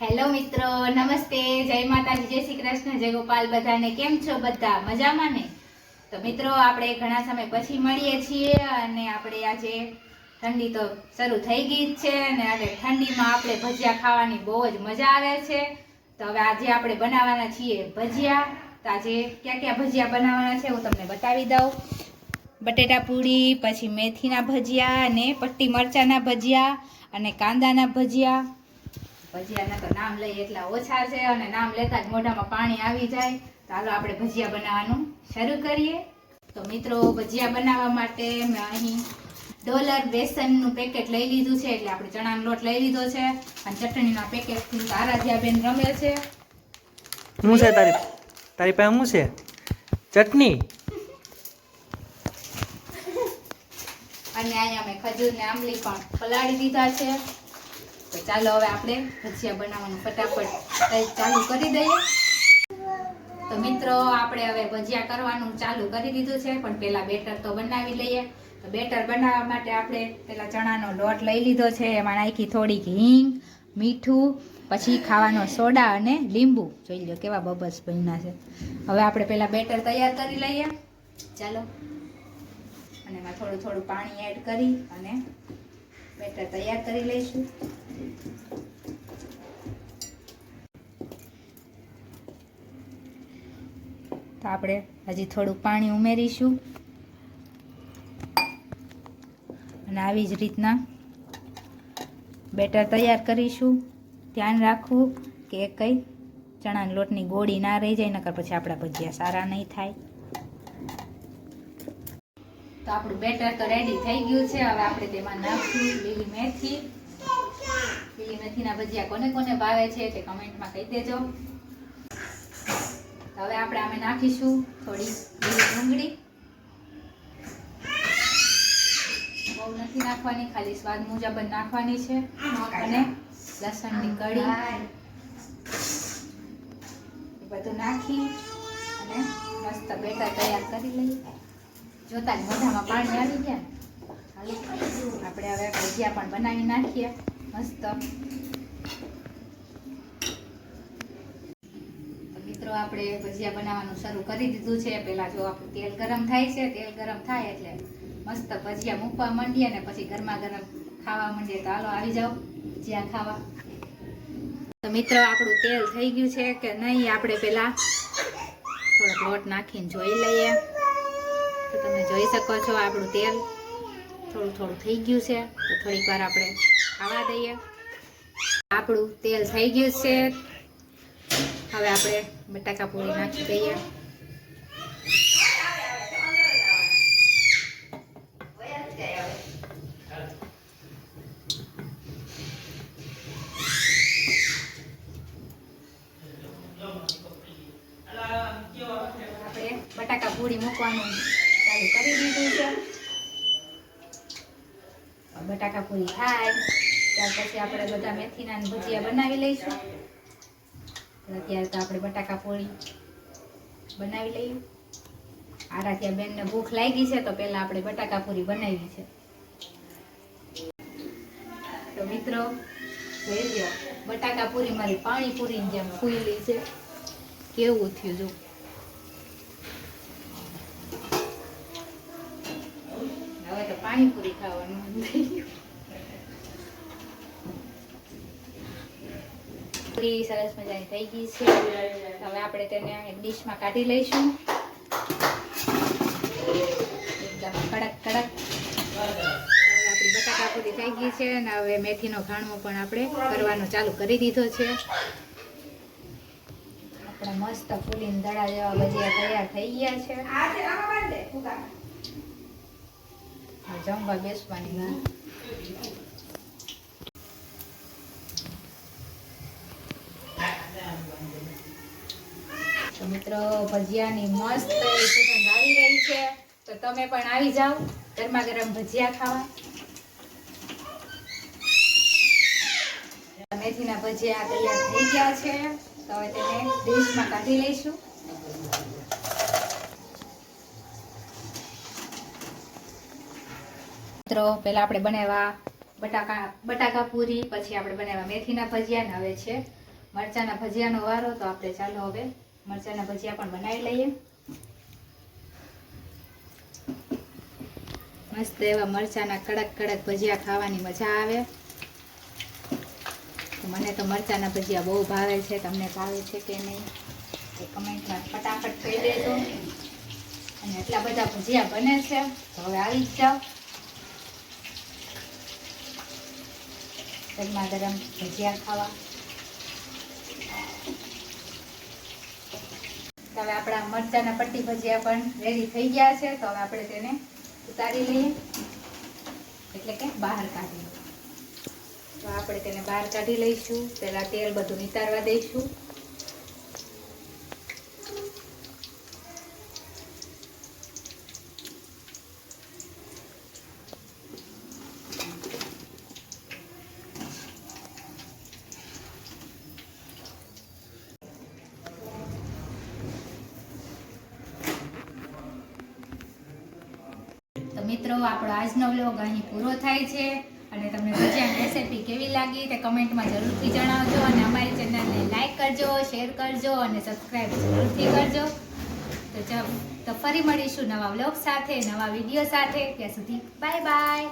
Hello મિત્રો, નમસ્તે, જય માતાજી, જય શ્રી કૃષ્ણ, જય ગોપાલ. બધાને કેમ છો? બધા મજામાં ને? તો મિત્રો, આપણે ઘણા સમય પછી મળીએ છીએ અને આપણે આજે ઠંડી તો શરૂ થઈ ગઈ છે અને આજે ઠંડીમાં આપણે ભજીયા ખાવાની બહુ જ મજા આવે છે. તો હવે આજે આપણે બનાવવાના છીએ ભજીયા. તો આજે ક્યાં ક્યાં ભજીયા બનાવવાના છે હું તમને બતાવી દઉં. બટેટા પૂરી, પછી મેથીના ભજીયા અને પટ્ટી મરચાના ભજીયા અને કાંદાના ભજીયા. ભજીયાના તો નામ લઈએ એટલા ઓછા છે અને નામ લેતા જ મોઢામાં પાણી આવી જાય. ચાલો આપણે ભજીયા બનાવવાનું શરૂ કરીએ. તો મિત્રો, ભજીયા બનાવવા માટે મેં અહીં ડોલર બેસનનું પેકેટ લઈ લીધું છે, એટલે આપણે ચણાનો લોટ લઈ લીધો છે અને ચટણીના પેકેટથી આરાધ્યાબેન રમે છે. શું છે તારી પાસે? શું છે? ચટણી. અને અહીંયા મેં ખજૂર ને આંબલી પણ પલાળી દીધા છે. તો ચાલો હવે આપણે ભજીયા બનાવવાનું ફટાફટ ચાલુ કરી દઈએ. તો મિત્રો, આપણે હવે ભજીયા કરવાનું ચાલુ કરી દીધું છે, પણ પહેલા બેટર તો બનાવી લઈએ. તો બેટર બનાવવા માટે આપણે પહેલા ચણાનો લોટ લઈ લીધો છે, એમાં નાખી થોડીક હિંગ, મીઠું, પછી ખાવાનો સોડા અને લીંબુ. જોઈ લો કેવા બબલ્સ બન્યા છે. હવે આપણે પહેલા બેટર તૈયાર કરી લઈએ. ચાલો, અને એમાં થોડું થોડું પાણી એડ કરી અને બેટર તૈયાર કરી લઈશું. તો આપણે હજી થોડું પાણી ઉમેરીશું અને આવી જ રીતના બેટર તૈયાર કરીશું. ધ્યાન રાખવું કે કંઈ ચણાના લોટની ગોળી ના રહી જાય, નકર પછી આપણા ભજીયા સારા નહીં થાય. તો આપણું બેટર તો રેડી થઈ ગયું છે. હવે આપણે તેમાં નાખશું લીલી મેથી. લીલી મેથીના ભજીયા કોને કોને ભાવે છે તે કમેન્ટમાં કહી દેજો. હવે આપણે આમે નાખીશું થોડી લીલી ડુંગળી. બહુ નથી નાખવાની, ખાલી સ્વાદ મુજબ જ નાખવાની છે. અને લસણની કળી એ બધું નાખી અને મસ્ત બેટર તૈયાર કરી લઈએ. જોતા જ મોઢામાં પાણી આવી ગયા. હાલો, આપણે હવે ભજીયા પણ બનાવી નાખીએ મસ્ત. મિત્રો, આપણે ભજીયા બનાવવાનું શરૂ કરી દીધું છે. પહેલા જો આપણું તેલ ગરમ થાય છે, તેલ ગરમ થાય એટલે મસ્ત ભજીયા મૂકવા માંડીએ ને પછી ગરમા ગરમ ખાવા માંડીએ. તો હાલો, આવી જાઓ ભજીયા ખાવા. તો મિત્રો, આપણું તેલ થઈ ગયું છે કે નહીં, આપણે પહેલા થોડોક લોટ નાખીને જોઈ લઈએ. તો તમે જોઈ શકો છો આપણું તેલ થોડું થોડું થઈ ગયું છે. તો થોડીક વાર આપણે ખાવા દઈએ. આપણું તેલ થઈ ગયું છે. હવે આપણે બટાકા પૂરી નાખી દઈએ. આપણે બટાકા પૂરી મૂકવાનું ચાલુ કરી દીધું છે. બટાકા પૂરી થાય ત્યાર પછી આપણે બધા મેથીના ભજીયા બનાવી લઈશું. અત્યારે તો આપણે બટાકા પૂરી બનાવી લઈએ. આરાધ્યા બેનને ભૂખ લાગી છે, તો પહેલા આપણે બટાકા પૂરી બનાવી છે. તો મિત્રો, જોઈ લો, બટાકા પૂરી મારી પાણીપુરીની જેમ ફૂલી છે. કેવું થયું જો. હવે તો પાણીપુરી ખાવાનું મન થઈ ગયું. પૂરી સરસ મજાની થઈ ગઈ છે. હવે આપણે તેને એક ડીશમાં કાઢી લઈશું. એકદમ કડક કડક આપણી બટાકા પૂરી થઈ ગઈ છે. અને હવે મેથીનો ઘાણો પણ આપણે કરવાનું ચાલુ કરી દીધો છે. આપણા મસ્ત ફૂલીને દડા જેવા ભજીયા તૈયાર થઈ ગયા છે. જમવા બેસવાની વાત. તો મિત્રો, ભજીયાની મસ્ત સુગંધ આવી રહી છે. તો તમે પણ આવી જાઓ ગરમા ગરમ ભજીયા ખાવા. મેથીના ભજીયા તૈયાર થઈ ગયા છે. તો હવે તેને ડીશમાં કાઢી લઈશું. મિત્રો, પહેલા આપણે બનાવ્યા બટાકા પૂરી, પછી આપણે બનાવ્યા મેથીના ભજીયા, ને હવે છે મરચાના ભજીયાનો વારો, તો આપણે ચાલો હવે મરચાના ભજીયા પણ બનાવી લઈએ. મસ્ત એવા મરચાના કડક કડક ભજીયા ખાવાની મજા આવે. તો મને તો મરચાના ભજીયા બહુ ભાવે છે. તમને ભાવે છે કે નહીં એ કમેન્ટમાં ફટાફટ કહી દેજો. અને એટલા બધા ભજીયા બને છે તો હવે આવી જ જાઓ. ગરમા ગરમ ભજીયા ખાવા. હવે આપણા મરચાના પટ્ટી ભજીયા પણ રેડી થઈ ગયા છે. તો હવે આપણે તેને ઉતારી લઈએ, એટલે કે બહાર કાઢી. તો આપણે તેને બહાર કાઢી લઈશું. પહેલા તેલ બધું નિતારવા દઈશું. તો મિત્રો, આપણો આજનો વ્લોગ અહીં પૂરો થાય છે. અને તમને ભજીયાની રેસીપી કેવી લાગી તે કમેન્ટમાં જરૂરથી જણાવજો. અને અમારી ચેનલને લાઈક કરજો, શેર કરજો અને સબસ્ક્રાઈબ જરૂરથી કરજો. તો ફરી મળીશું નવા વ્લોગ સાથે, નવા વિડીયો સાથે. ત્યાં સુધી બાય બાય.